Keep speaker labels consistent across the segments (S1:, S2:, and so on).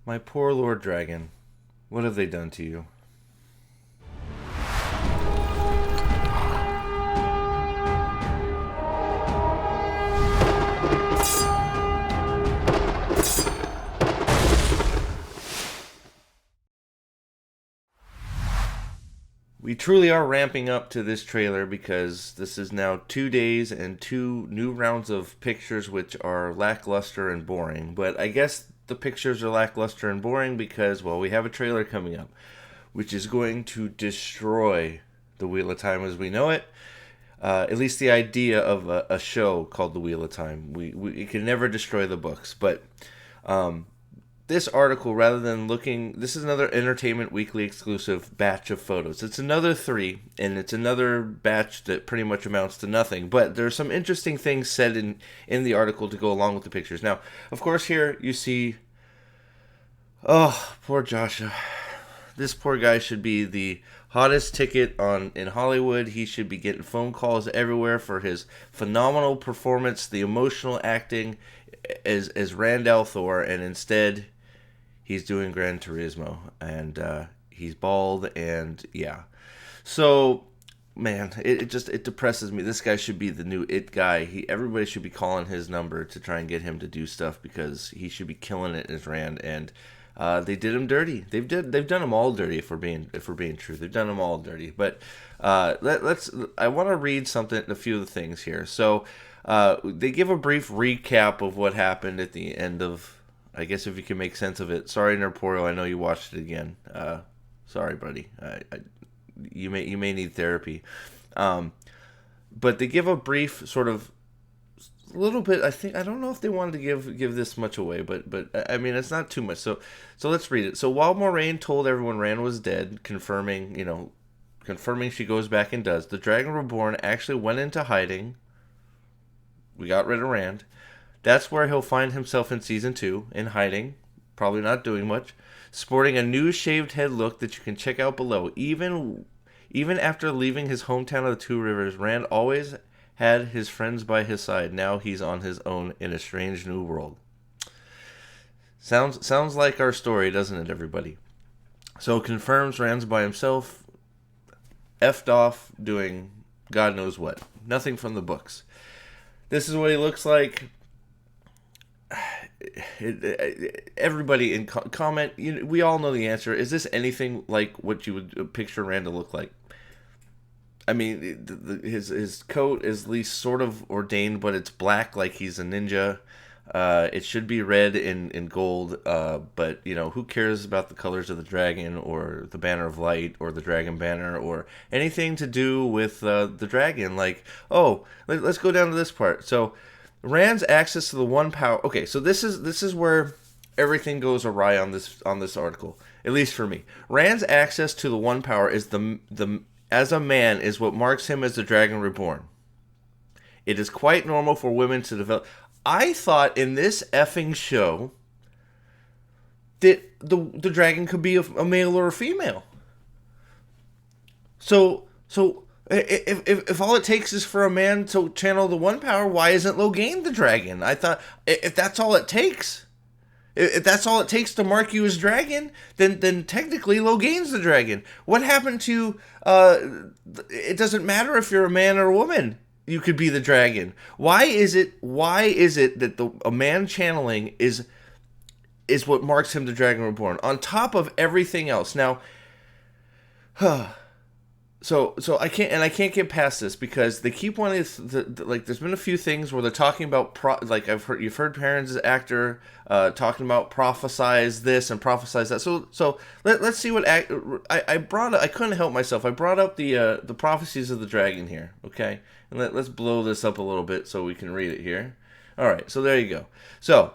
S1: My poor Lord Dragon, what have they done to you? We truly are ramping up to this trailer because this is now 2 days and two new rounds of pictures which are lackluster and boring. But I guess the pictures are lackluster and boring because, well, we have a trailer coming up which is going to destroy the Wheel of Time as we know it. At least the idea of a show called The Wheel of Time. We it can never destroy the books, but um, this article, rather than looking, this is another Entertainment Weekly exclusive batch of photos. It's another three, and it's another batch that pretty much amounts to nothing. But there are some interesting things said in the article to go along with the pictures. Now, of course, here you see, oh, poor Joshua. This poor guy should be the hottest ticket on in Hollywood. He should be getting phone calls everywhere for his phenomenal performance, the emotional acting as Randall Thor, and instead he's doing Gran Turismo, and he's bald, and yeah. So, man, it depresses me. This guy should be the new it guy. Everybody should be calling his number to try and get him to do stuff because he should be killing it as Rand, and they did him dirty. They've done him all dirty. If we're being true, they've done him all dirty. But let's. I want to read something. A few of the things here. So they give a brief recap of what happened at the end of. I guess if you can make sense of it. Sorry, Nerporio. I know you watched it again. Sorry, buddy. You may need therapy. But they give a brief sort of little bit. I don't know if they wanted to give this much away, but I mean it's not too much. So let's read it. So while Moraine told everyone Rand was dead, confirming she goes back and does, the Dragon Reborn actually went into hiding. We got rid of Rand. That's where he'll find himself in Season 2, in hiding, probably not doing much, sporting a new shaved head look that you can check out below. Even after leaving his hometown of the Two Rivers, Rand always had his friends by his side. Now he's on his own in a strange new world. Sounds like our story, doesn't it, everybody? So confirms Rand's by himself, effed off, doing God knows what. Nothing from the books. This is what he looks like. Everybody in comment, we all know the answer. Is this anything like what you would picture Rand to look like? I mean, his coat is at least sort of ordained, but it's black like he's a ninja. It should be red in gold, but who cares about the colors of the dragon or the banner of light or the dragon banner or anything to do with the dragon? Like, let's go down to this part. So Rand's access to the one power. Okay, so this is where everything goes awry on this article. At least for me, Rand's access to the one power is the as a man is what marks him as the Dragon Reborn. It is quite normal for women to develop. I thought in this effing show that the dragon could be a male or a female. So if all it takes is for a man to channel the one power, why isn't Logain the dragon? I thought if that's all it takes. If that's all it takes to mark you as dragon, then technically Logain's the dragon. What happened to it doesn't matter if you're a man or a woman, you could be the dragon. Why is it that a man channeling is what marks him the Dragon Reborn on top of everything else? Now, So I can't get past this because they keep wanting like there's been a few things where they're talking about you've heard Perrin's actor talking about prophesize this and prophesize that. So let's see what I brought up. I couldn't help myself. I brought up the prophecies of the dragon here. Okay, and let's blow this up a little bit so we can read it here. All right, so there you go. So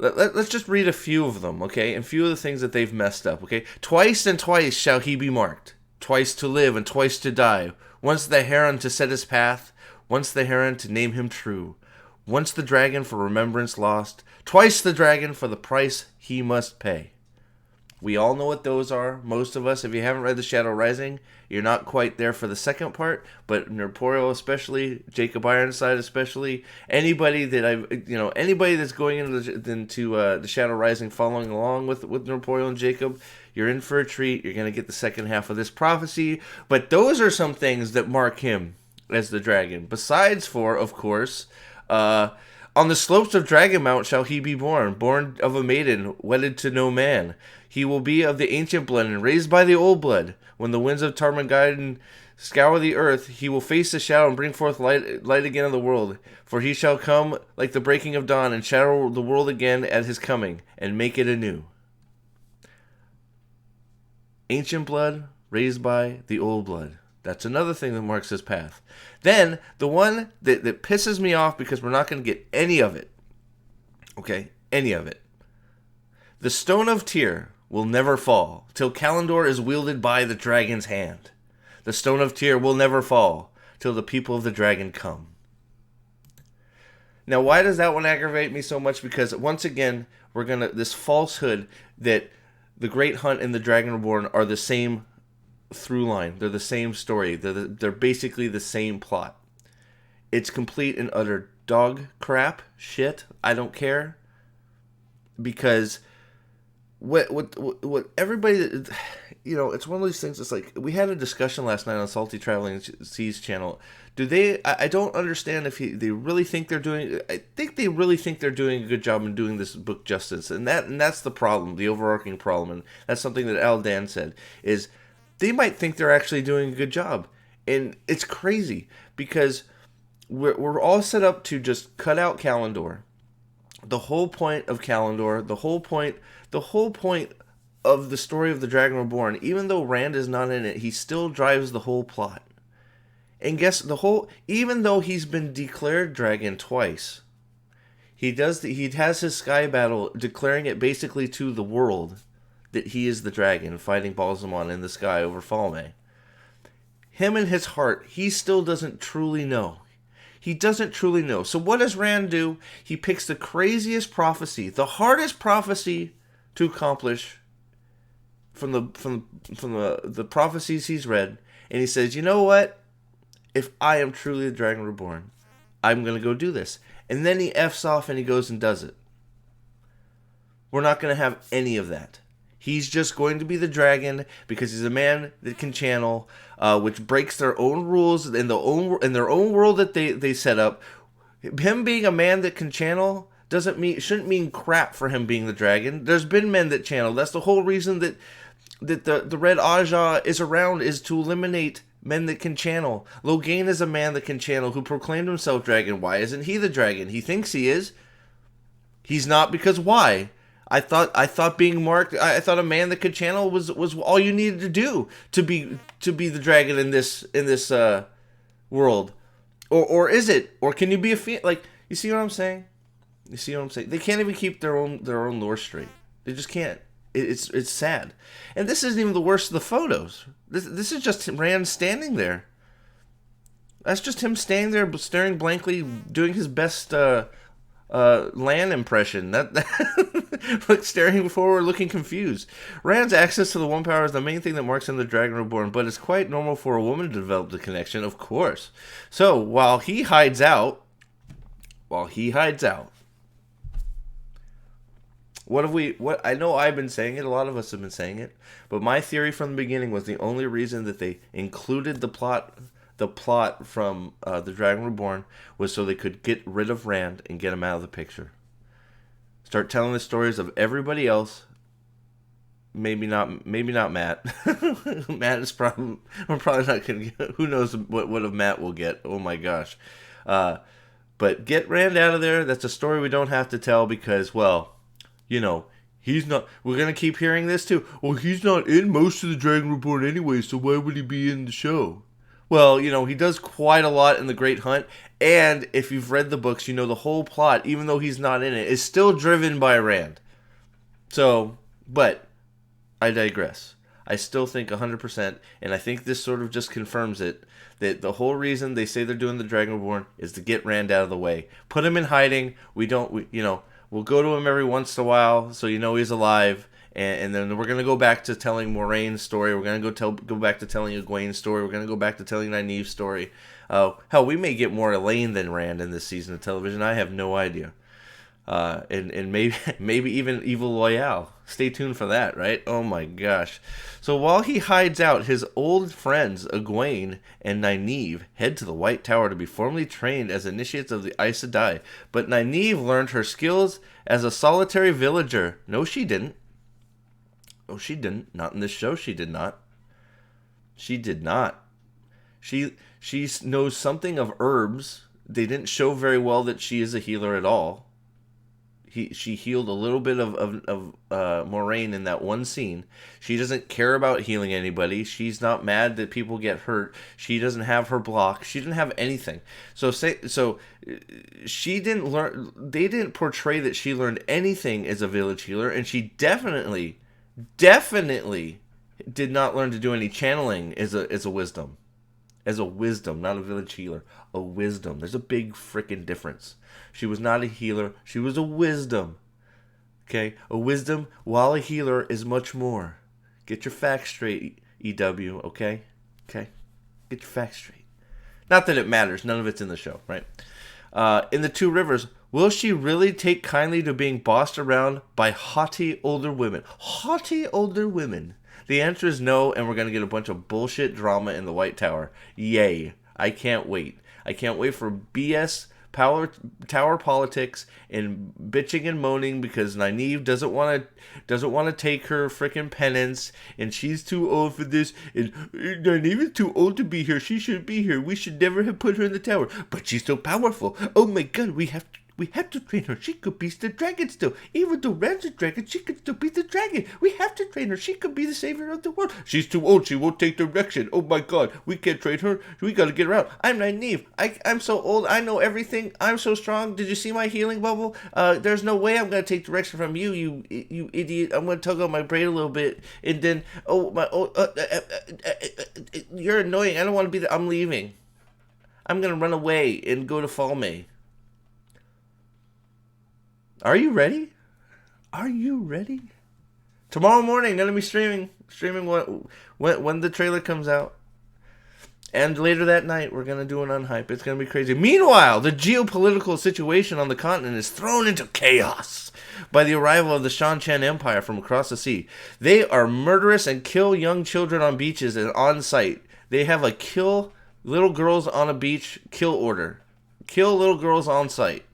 S1: let's just read a few of them. Okay, and a few of the things that they've messed up. Okay, twice and twice shall he be marked. Twice to live and twice to die. Once the heron to set his path. Once the heron to name him true. Once the dragon for remembrance lost. Twice the dragon for the price he must pay. We all know what those are. Most of us, if you haven't read The Shadow Rising, you're not quite there for the second part. But Nerporeal especially, Jacob Ironside especially, anybody that's going into The Shadow Rising, following along with Nerporeal and Jacob, you're in for a treat. You're gonna get the second half of this prophecy. But those are some things that mark him as the dragon. Besides for, of course, on the slopes of Dragonmount shall he be born of a maiden, wedded to no man. He will be of the ancient blood and raised by the old blood. When the winds of Tarmangadan scour the earth, he will face the shadow and bring forth light again in the world. For he shall come like the breaking of dawn and shadow the world again at his coming, and make it anew. Ancient blood, raised by the old blood. That's another thing that marks his path. Then, the one that pisses me off because we're not going to get any of it. Okay? Any of it. The Stone of Tyr will never fall till Kalendor is wielded by the dragon's hand. The Stone of Tyr will never fall till the people of the dragon come. Now, why does that one aggravate me so much? Because, once again, this falsehood that the Great Hunt and the Dragon Reborn are the same through line. They're the same story. They're basically the same plot. It's complete and utter dog crap shit. I don't care. Because what everybody, it's one of these things. It's like we had a discussion last night on Salty Traveling Seas channel. I don't understand if they really think they're doing. I think they really think they're doing a good job in doing this book justice, and that's the problem, the overarching problem, and that's something that Al Dan said is they might think they're actually doing a good job, and it's crazy because we're all set up to just cut out Kalendor. The whole point of Kalendor, the whole point of the story of the Dragon Reborn, even though Rand is not in it, he still drives the whole plot. And even though he's been declared dragon twice, he has his sky battle declaring it basically to the world that he is the dragon fighting Balsamon in the sky over Falme. Him in his heart, he still doesn't truly know. He doesn't truly know. So what does Rand do? He picks the craziest prophecy, the hardest prophecy to accomplish from the prophecies he's read, and he says, you know what? If I am truly the Dragon Reborn, I'm going to go do this. And then he F's off and he goes and does it. We're not going to have any of that. He's just going to be the dragon because he's a man that can channel, which breaks their own rules in their own world that they set up. Him being a man that can channel shouldn't mean crap for him being the dragon. There's been men that channel. That's the whole reason that the Red Aja is around, is to eliminate men that can channel. Logain is a man that can channel who proclaimed himself dragon. Why isn't he the dragon? He thinks he is. He's not, because why? I thought being marked. I thought a man that could channel was all you needed to do to be the dragon in this world, or is it? Or can you be like, you see what I'm saying? You see what I'm saying? They can't even keep their own lore straight. They just can't. It's sad. And this isn't even the worst of the photos. This is just Rand standing there. That's just him standing there, staring blankly, doing his best Lan impression. Like staring forward, looking confused. Rand's access to the One Power is the main thing that marks him the Dragon Reborn, but it's quite normal for a woman to develop the connection, of course. So while he hides out, what I know I've been saying it, a lot of us have been saying it, but my theory from the beginning was the only reason that they included the plot from the Dragon Reborn was so they could get rid of Rand and get him out of the picture. Start telling the stories of everybody else. Maybe not Matt. Matt is probably, we're probably not gonna get, who knows what of Matt we'll get. Oh my gosh. But get Rand out of there. That's a story we don't have to tell because, well, he's not. We're gonna keep hearing this too. Well, he's not in most of the Dragon Reborn anyway, so why would he be in the show? Well, he does quite a lot in The Great Hunt, and if you've read the books, the whole plot, even though he's not in it, is still driven by Rand. So, but I digress. I still think 100%, and I think this sort of just confirms it, that the whole reason they say they're doing the Dragon Reborn is to get Rand out of the way. Put him in hiding. We'll go to him every once in a while so he's alive, and then we're gonna go back to telling Moraine's story. We're gonna go back to telling Egwene's story. We're gonna go back to telling Nynaeve's story. Hell, we may get more Elaine than Rand in this season of television. I have no idea. And maybe even Evil Loyale. Stay tuned for that, right? Oh my gosh. So while he hides out, his old friends Egwene and Nynaeve head to the White Tower to be formally trained as initiates of the Aes Sedai. But Nynaeve learned her skills as a solitary villager. No, she didn't. Oh, she didn't. Not in this show, she did not. She did not. She knows something of herbs. They didn't show very well that she is a healer at all. She healed a little bit of Moraine in that one scene. She doesn't care about healing anybody. She's not mad that people get hurt. She doesn't have her block. She didn't have anything. So she didn't learn. They didn't portray that she learned anything as a village healer, and she definitely did not learn to do any channeling as a wisdom. As a wisdom, not a village healer. A wisdom. There's a big freaking difference. She was not a healer. She was a wisdom. Okay? A wisdom, while a healer, is much more. Get your facts straight, EW, okay? Okay? Get your facts straight. Not that it matters. None of it's in the show, right? In the Two Rivers, will she really take kindly to being bossed around by haughty older women? Haughty older women. The answer is no, and we're going to get a bunch of bullshit drama in the White Tower. Yay. I can't wait. I can't wait for BS tower politics and bitching and moaning because Nynaeve doesn't want to take her freaking penance, and she's too old for this, and Nynaeve is too old to be here. She shouldn't be here. We should never have put her in the tower. But she's so powerful. Oh my god, we have to train her. She could beat the dragon still. Even though Rand's a dragon, she could still beat the dragon. We have to train her. She could be the savior of the world. She's too old. She won't take direction. Oh my god. We can't train her. We gotta get her out. I'm Nynaeve. I'm so old. I know everything. I'm so strong. Did you see my healing bubble? There's no way I'm gonna take direction from you, you idiot. I'm gonna tug on my braid a little bit. And then, you're annoying. I don't want to be there. I'm leaving. I'm gonna run away and go to Falme. Are you ready? Are you ready? Tomorrow morning, gonna be streaming when the trailer comes out. And later that night, we're gonna do an unhype. It's gonna be crazy. Meanwhile, the geopolitical situation on the continent is thrown into chaos by the arrival of the Seanchan Empire from across the sea. They are murderous and kill young children on beaches and on site. They have a kill little girls on a beach kill order. Kill little girls on site.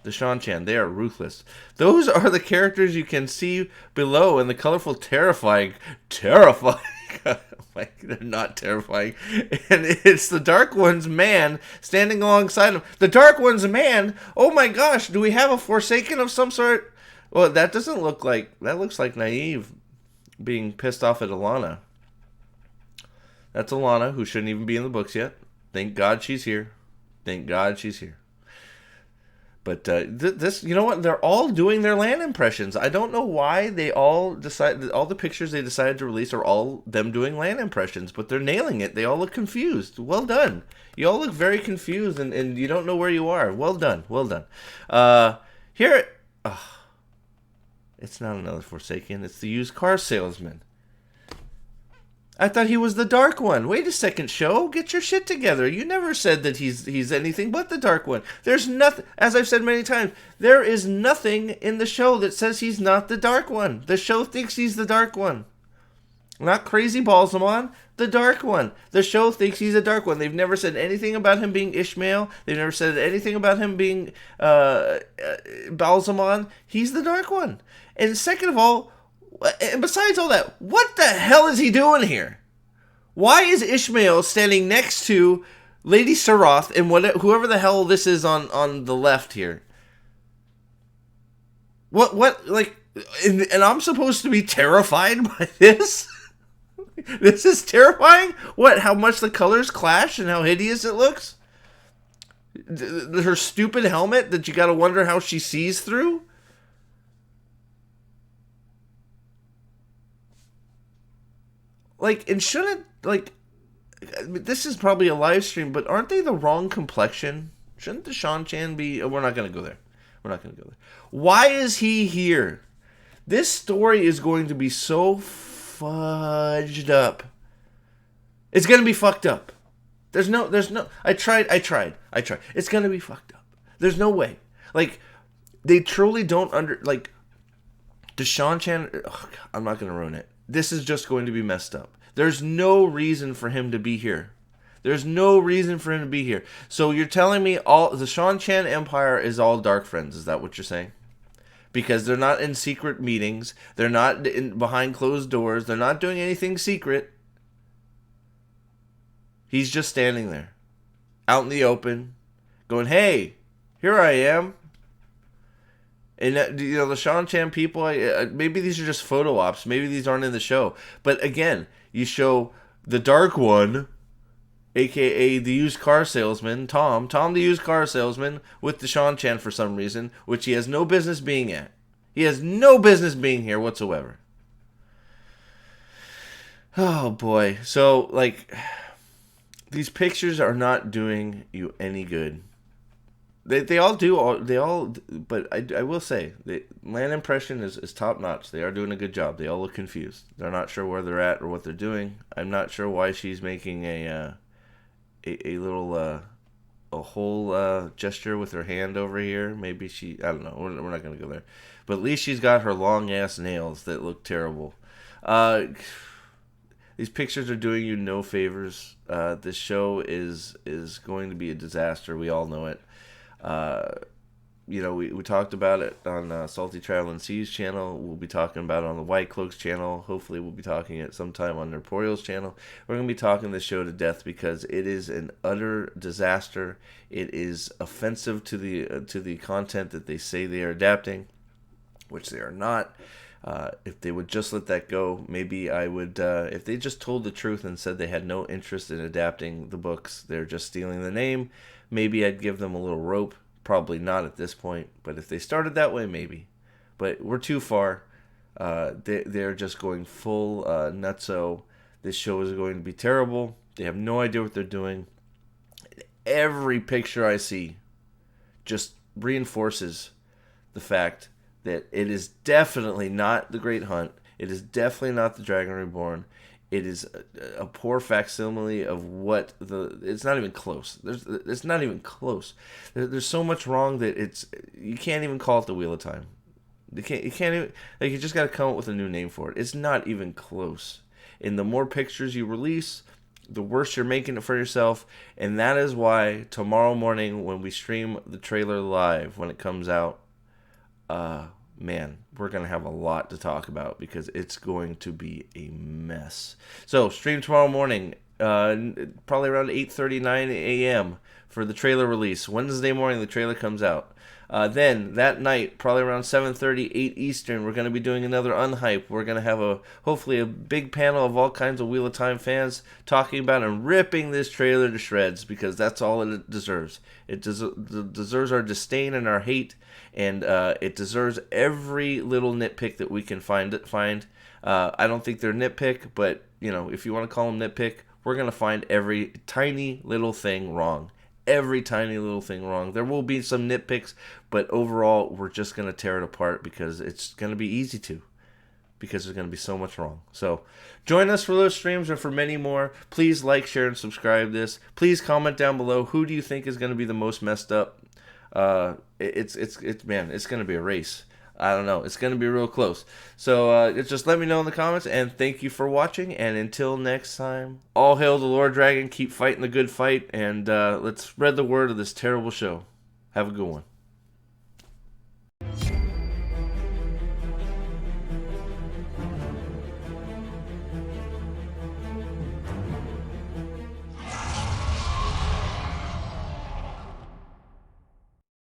S1: The Seanchan, they are ruthless. Those are the characters you can see below in the colorful, terrifying, like, they're not terrifying. And it's the Dark One's man standing alongside him. The Dark One's man? Oh my gosh, do we have a Forsaken of some sort? Well, that doesn't look like, that looks like Nynaeve being pissed off at Alana. That's Alana, who shouldn't even be in the books yet. Thank God she's here. Thank God she's here. But this, you know what? They're all doing their land impressions. I don't know why they all decide. All the pictures they decided to release are all them doing land impressions, but they're nailing it. They all look confused. Well done. You all look very confused, and you don't know where you are. Well done. Well done. Here, it's not another Forsaken. It's the used car salesman. I thought he was the Dark One. Wait a second, show. Get your shit together. You never said that he's anything but the Dark One. There's nothing, as I've said many times, there is nothing in the show that says he's not the Dark One. The show thinks he's the Dark One. Not Crazy Balsamon, the Dark One. The show thinks he's a Dark One. They've never said anything about him being Ishmael. They've never said anything about him being Balsamon. He's the Dark One. And second of all, and besides all that, what the hell is he doing here? Why is Ishmael standing next to Lady Saroth and whoever the hell this is on the left here? What, like, and I'm supposed to be terrified by this? This is terrifying? What, how much the colors clash and how hideous it looks? Her stupid helmet that you gotta wonder how she sees through? Like, and shouldn't, like, this is probably a live stream, but aren't they the wrong complexion? Shouldn't the Seanchan be, we're not going to go there. We're not going to go there. Why is he here? This story is going to be so fudged up. It's going to be fucked up. There's no, I tried. It's going to be fucked up. There's no way. Like, they truly don't like, the Seanchan, I'm not going to ruin it. This is just going to be messed up. There's no reason for him to be here. There's no reason for him to be here. So you're telling me all the Seanchan Empire is all dark friends? Is that what you're saying? Because they're not in secret meetings. They're not behind closed doors. They're not doing anything secret. He's just standing there, out in the open, going, "Hey, here I am." And the Seanchan people, maybe these are just photo ops. Maybe these aren't in the show. But again, you show the Dark One, a.k.a. the used car salesman, Tom the used car salesman, with the Seanchan for some reason, which he has no business being at. He has no business being here whatsoever. Oh, boy. So, like, these pictures are not doing you any good. They all do, but I will say, land impression is top notch. They are doing a good job. They all look confused. They're not sure where they're at or what they're doing. I'm not sure why she's making a little a whole gesture with her hand over here. Maybe I don't know. We're not gonna go there. But at least she's got her long ass nails that look terrible. These pictures are doing you no favors. This show is going to be a disaster. We all know it. We talked about it on Salty Traveling Seas channel. We'll be talking about it on the White Cloaks channel. Hopefully we'll be talking it sometime on Nerporial's channel. We're going to be talking this show to death because it is an utter disaster. It is offensive to the content that they say they are adapting, which they are not. If they would just let that go, maybe I would, if they just told the truth and said they had no interest in adapting the books, they're just stealing the name, maybe I'd give them a little rope. Probably not at this point, but if they started that way, maybe. But we're too far. They're just going full nutso. This show is going to be terrible. They have no idea what they're doing. Every picture I see just reinforces the fact that it is definitely not the Great Hunt. It is definitely not the Dragon Reborn. It is a poor facsimile of what it's not even close. It's not even close. There's so much wrong that you can't even call it the Wheel of Time. You can't even, like, you just got to come up with a new name for it. It's not even close. And the more pictures you release, the worse you're making it for yourself. And that is why tomorrow morning when we stream the trailer live, when it comes out, man, we're going to have a lot to talk about because it's going to be a mess. So, stream tomorrow morning, probably around 8:39 a.m. for the trailer release. Wednesday morning, the trailer comes out. Then, that night, probably around 7:30, 8 Eastern, we're going to be doing another Unhype. We're going to have hopefully a big panel of all kinds of Wheel of Time fans talking about and ripping this trailer to shreds because that's all it deserves. It deserves our disdain and our hate. And it deserves every little nitpick that we can find. I don't think they're nitpick, but if you want to call them nitpick, we're gonna find every tiny little thing wrong. Every tiny little thing wrong. There will be some nitpicks, but overall, we're just gonna tear it apart because it's gonna be easy to. Because there's gonna be so much wrong. So, join us for those streams and for many more. Please like, share, and subscribe this. Please comment down below. Who do you think is gonna be the most messed up? It's gonna be a race. I don't know. It's gonna be real close. So just let me know in the comments, and thank you for watching. And until next time, all hail the Lord Dragon. Keep fighting the good fight, and let's spread the word of this terrible show. Have a good one.